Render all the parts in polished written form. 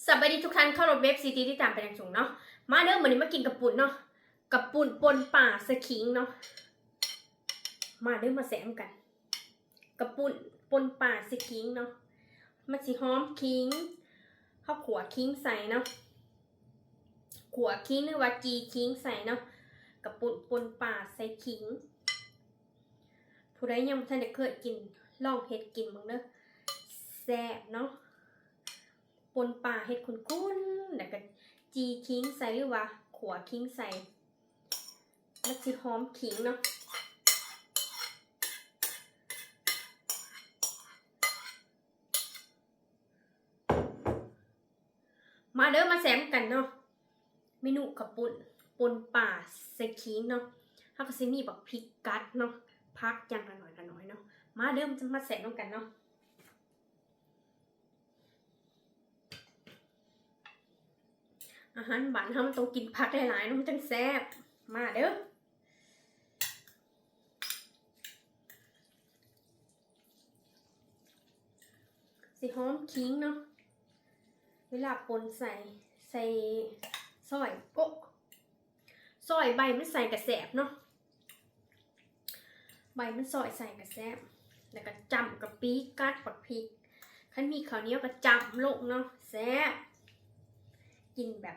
สวัสดีทุกท่านเข้ารถเว็บซีทีที่ตามไปอย่างสูงเนาะมาเด้อมื้อนี้มากินกับปุ่นเนาะกับปุ่นปนป่าสะขิงเนาะมาเด้อมาแซมกันกับปุ่นปนป่าสะขิงเนาะมันสิหอมขิงเฮาขัวขิงใส่เนาะขัวขิงหรือว่าจีขิงใส่เนาะกับปุ่นปนป่าใส่ขิงผู้ใดยังบ่ทันได้เคยกินลองเฮ็ดกินเบิ่งเด้อแซ่บเนาะปนป่าเฮ็ดคุ้นๆแล้วก็จีขิงใส่หรือว่าขัวขิงใส่มันสิหอมขิงเนาะมาเด้อมาแซมกันเนาะเมนูข้าวปุ้นปนป่าใส่ขิงเนาะเฮาก็สิมีบักพริกกัดเนาะผักอย่างละน้อยเนาะมาเด้อจะมาแซมกันเนาะอาหารบ้านเฮามันต้องกินผักหลายๆเนาะมันจังแซ่บมาเด้อสิหอมขิงเนาะเวลาปนใส่ซอยโอ๊ะซอยใบมันใส่กระแสบเนาะใบมันซอยใส่กระแสบแล้วก็จำกับปีกัดปักพริกคันมีข้าวเหนียวก็จำลงเนาะแซ่บกินแบบ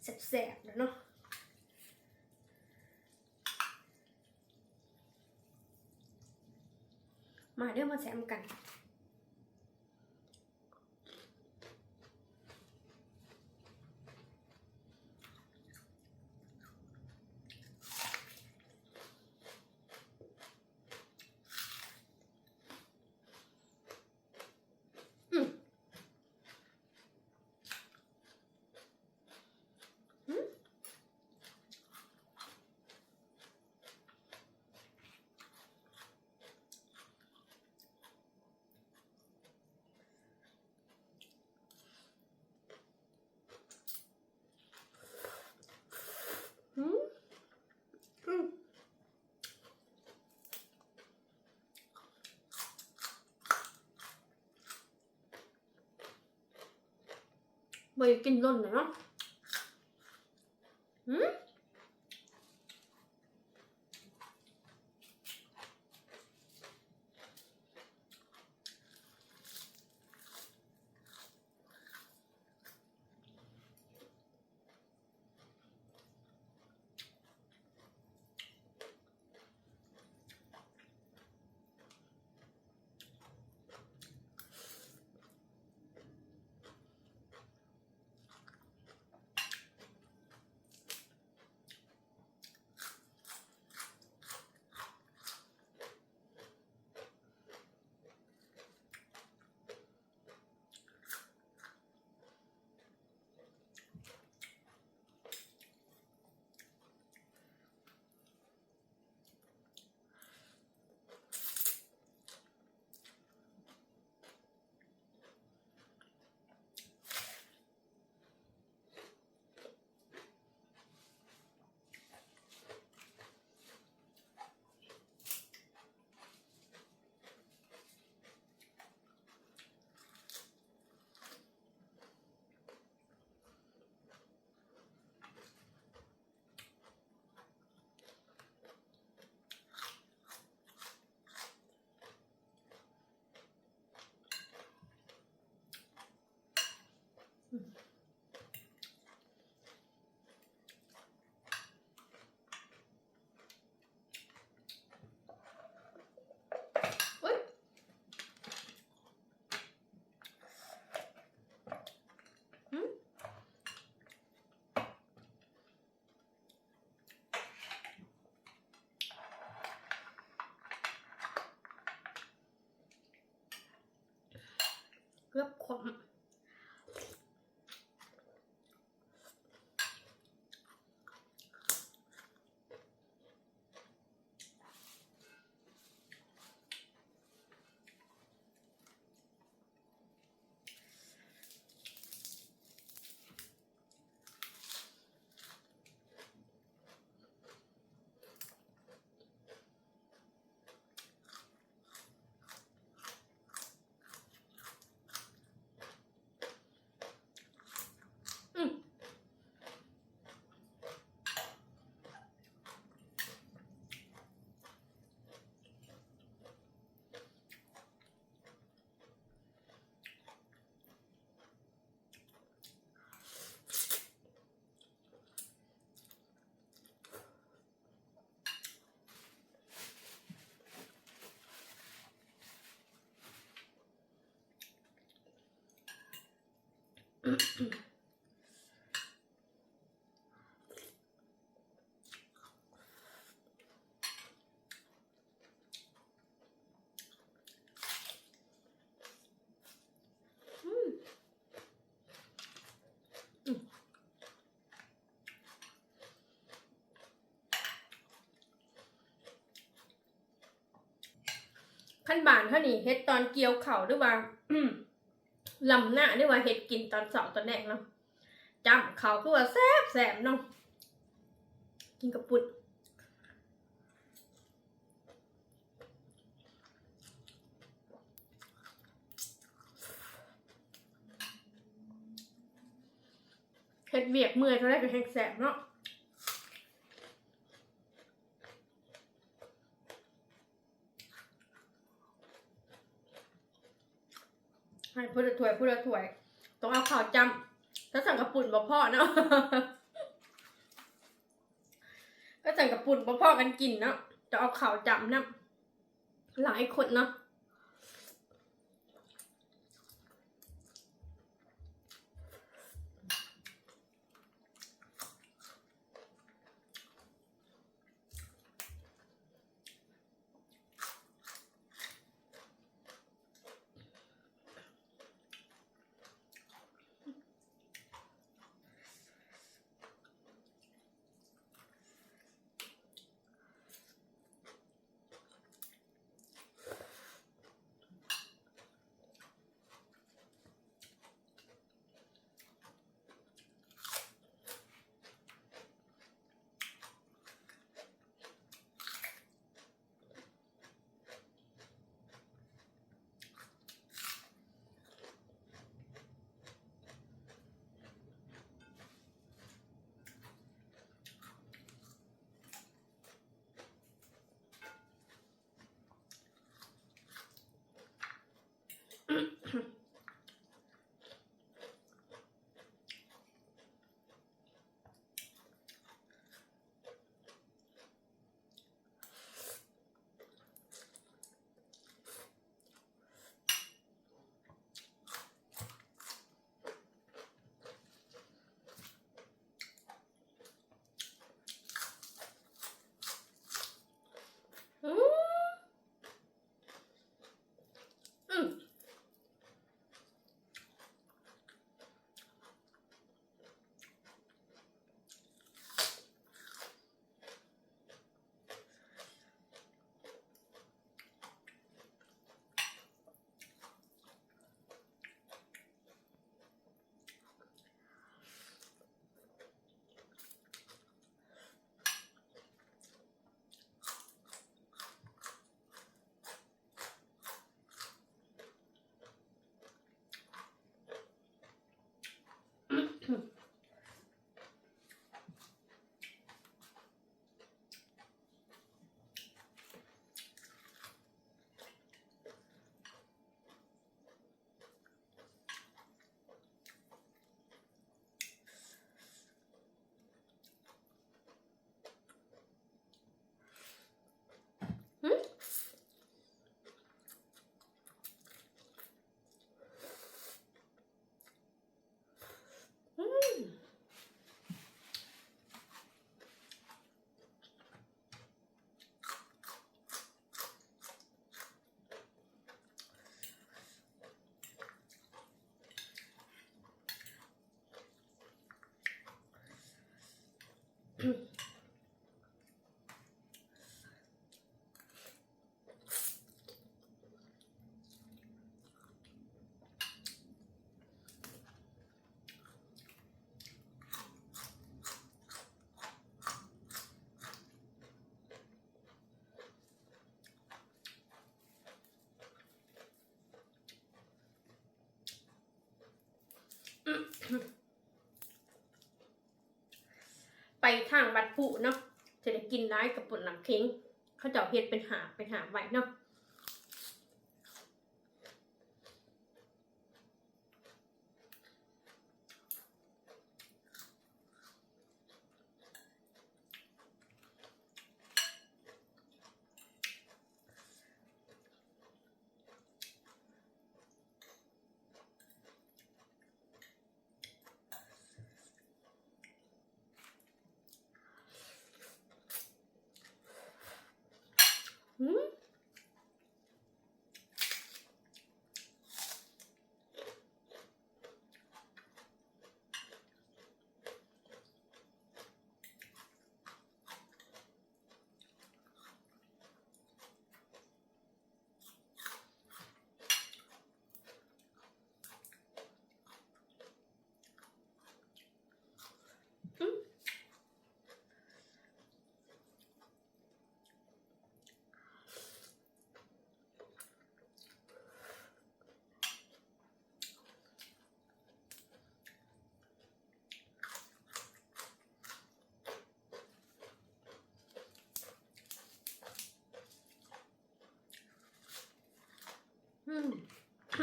แซ่บๆแล้วเนาะมาเดี๋ยวมาแซมกันบ่ได้กินล้นเนาะเกือบขม ขั้นบานเท่านี้เฮ็ดตอนเกี่ยวเข่าหรือว่าลำหน้าหรือว่าเฮ็ดกินตอนเช้าตอนแรกเนาะจำเขาคือว่าแซ่บๆเนาะกินกับปุ่นเฮ็ดเวียกเมื่อยเท่าไรก็แฮงแซ่บเนาะให้พูดละถ้วยต้องเอาข้าวจำถ้าสั่งกับปุ่นบ่พอเนาะ ก็สั่งกับปุ่นบ่พอกันกินเนาะจะเอาข้าวจำนะหลายคนเนาะไปทางบัดผู้เนาะจะได้กินร้ายกับปุ่นน้ำเค็งเขาจะเฮ็ดเป็นหาไว้เนาะ ตะ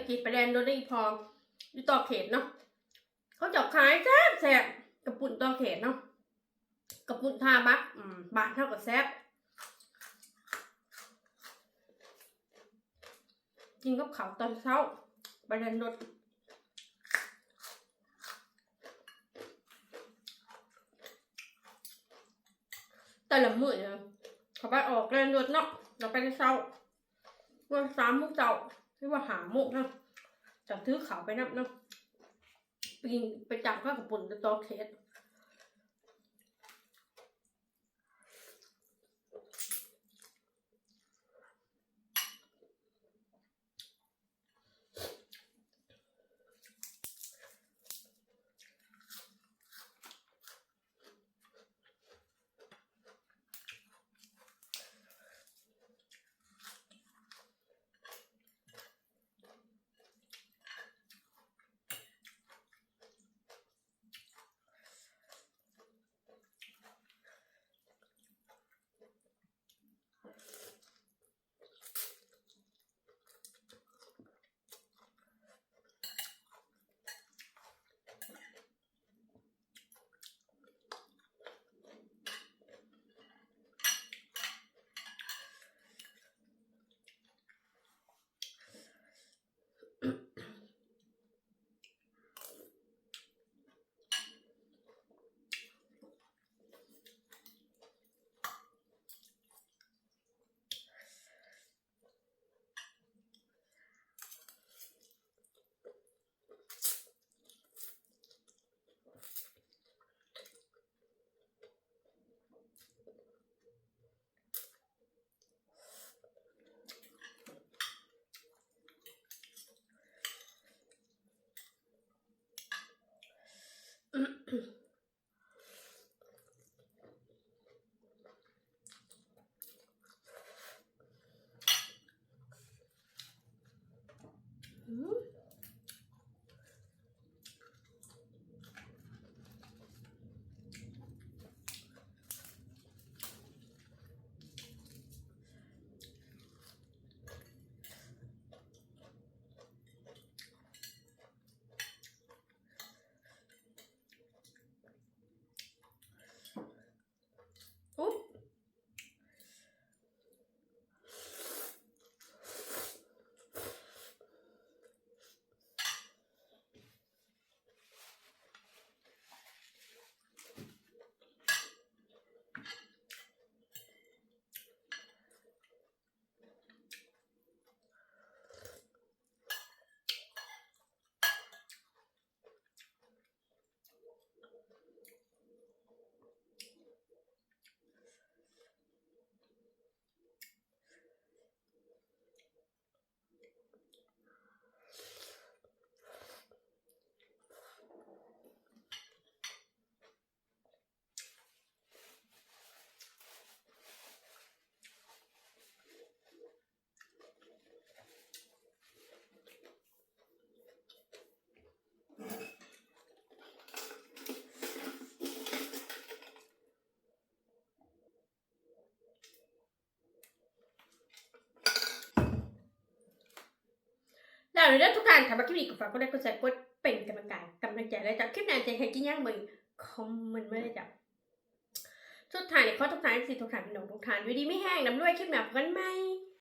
กี้ไปแลนด์โดนได้พออยู่ต่อเขตเนาะเขาจับขายแซ่บกระปุ่นต่อเขตเนาะกระปุ่นทาบักบาทเท่ากับแซ่บกินกับข้าวตอนเช้าไปแลนด์รถแต่ละมื้อเนี่ยเขาไปออกแลนด์รถเนาะเราไปในเช้าวัน3 โมงเช้าหรือว่า5 โมงเนาะจะถือข้าวไปนับเนาะไปจับข้าวกับปุ่นต่อเขต ฝากด้วยทุกท่านถ้ามาคลิปนี้ก็ฝากกดไลค์กดแชร์กดเป็นกำลังใจเลยจ้ะคลิปหน้าจะให้กินย่างมึงคอมเมนต์มาเลยจ้ะทุกท่านเนี่ยขอทุกท่านสิทุกท่านพี่น้องทุกท่านอยู่ดีไม่แห้งน้ำด้วยคลิปหน้าพบกันใหม่